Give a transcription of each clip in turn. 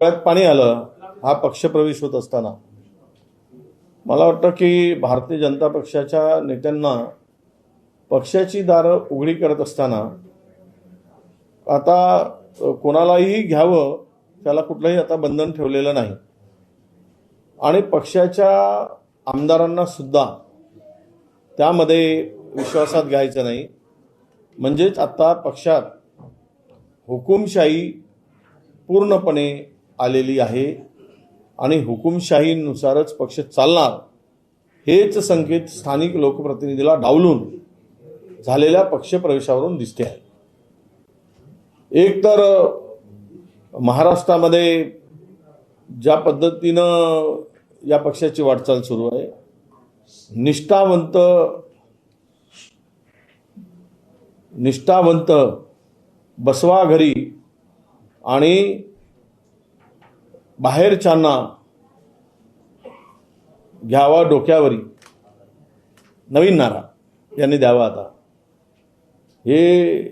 डोळ्यात पाणी आलं हा पक्षप्रवेश होत असताना. मला वाटतं की भारतीय जनता पक्षाच्या नेत्यांना पक्षाची दारं उघडी करत असताना आता कोणालाही घ्यावं त्याला कुठलंही आता बंधन ठेवलेलं नाही आणि पक्षाच्या आमदारांना सुद्धा त्यामध्ये विश्वासात घ्यायचं नाही. म्हणजेच आता पक्षात हुकुमशाही पूर्णपणे आलेली आहे आणि हुकुमशाहीनुसारच पक्ष चालणार हेच संकेत स्थानिक लोकप्रतिनिधीला डावलून झालेल्या पक्षप्रवेशावरून दिसते आहे. एक तर महाराष्ट्रामध्ये ज्या पद्धतीनं या पक्षाची वाटचाल सुरू आहे, निष्ठावंत बसवा घरी आणि बाहेरच्यांना घ्यावा डोक्यावरी नवीन नारा यांनी द्यावा. आता हे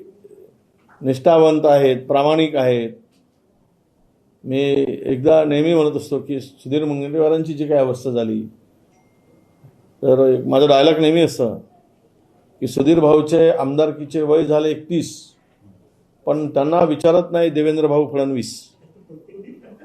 निष्ठावंत आहेत, प्रामाणिक आहेत. मी एकदा नेहमी म्हणत असतो की सुधीर मुनगंटीवारांची जी काही अवस्था झाली तर माझं डायलॉग नेहमी असतं की सुधीर भाऊचे आमदारकीचे वय झाले 31 पण त्यांना विचारत नाही देवेंद्र भाऊ फडणवीस.